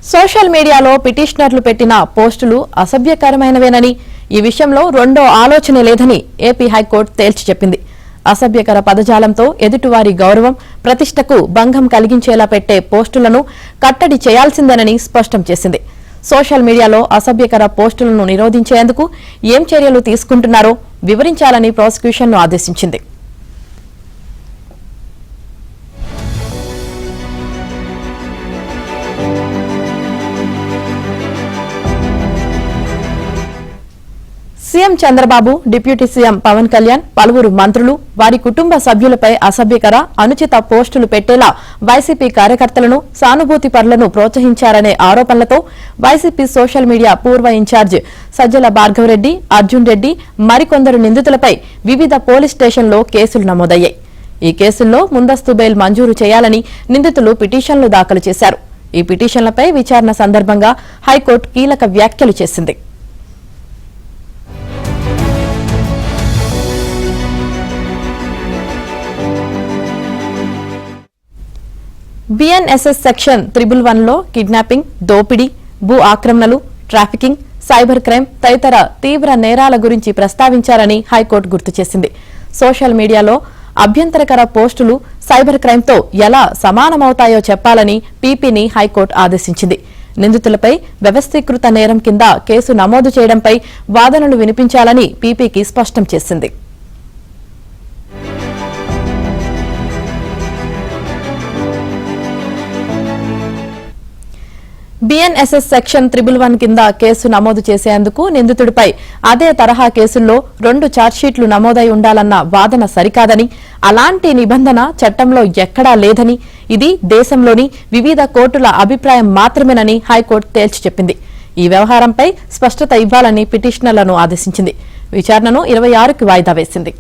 Social మీడియాలో పిటిషనర్లు పెట్టిన పోస్టులు అసభ్యకరమైనవేనని, ఈ విషయంలో రెండో ఆలోచనే లేదని ఏపీ హైకోర్టు తేల్చి చెప్పింది. అసభ్యకర పదజాలంతో ఎదుటివారి గౌరవం, ప్రతిష్టకు భంగం కలిగించేలా పెట్టే పోస్టులను కట్టడి చేయాల్సిందేనని స్పష్టం చేసింది. సోషల్ మీడియాలో అసభ్యకర పోస్టులను నిరోధించేందుకు ఏం చర్యలు తీసుకుంటున్నారో వివరించాలని ప్రాసిక్యూషన్ను ఆదేశించింది. CM Chandrababu, deputy CM Pawan Kalyan, పలువురు మంత్రులు, వారి కుటుంబ సభ్యులపై అసభ్యకర, అనుచిత పోస్టులు పెట్టేలా వైసీపీ కార్యకర్తలను, సానుభూతి పరులను ప్రోత్సహించారనే ఆరోపణలతో వైసీపీ సోషల్ మీడియా పూర్వ ఇన్ఛార్జ్ సజ్జల భార్గవరెడ్డి, అర్జున్ రెడ్డి, మరికొందరు నిందితులపై వివిధ పోలీస్ స్టేషన్లో కేసులు నమోదయ్యాయి. ఈ కేసుల్లో ముందస్తు బెయిల్ మంజూరు చేయాలని నిందితులు పిటిషన్లు దాఖలు చేశారు. ఈ పిటిషన్లపై విచారణ సందర్భంగా హైకోర్టు కీలక వ్యాఖ్యలు చేసింది. బిఎన్ఎస్ఎస్ సెక్షన్ 111లో కిడ్నాపింగ్, దోపిడీ, భూ ఆక్రమణలు, ట్రాఫికింగ్, సైబర్ క్రైమ్ తదితర తీవ్ర నేరాల గురించి ప్రస్తావించారని హైకోర్టు గుర్తు చేసింది. సోషల్ మీడియాలో అభ్యంతరకర పోస్టులు సైబర్ క్రైమ్తో ఎలా సమానమవుతాయో చెప్పాలని పీపీని హైకోర్టు ఆదేశించింది. నిందితులపై వ్యవస్థీకృత నేరం కింద కేసు నమోదు చేయడంపై వాదనలు వినిపించాలని పీపీకి స్పష్టం చేసింది. బిఎన్ఎస్ఎస్ సెక్షన్ 111 కింద కేసు నమోదు చేసేందుకు నిందితుడిపై అదే తరహా కేసుల్లో 2 ఛార్జ్షీట్లు నమోదై ఉండాలన్న వాదన సరికాదని, అలాంటి నిబంధన చట్టంలో ఎక్కడా లేదని, ఇది దేశంలోని వివిధ కోర్టుల అభిప్రాయం మాత్రమేనని హైకోర్టు తేల్చి చెప్పింది. ఈ వ్యవహారంపై స్పష్టత ఇవ్వాలని పిటిషనర్లను ఆదేశించింది. విచారణను 26కి వాయిదా వేసింది.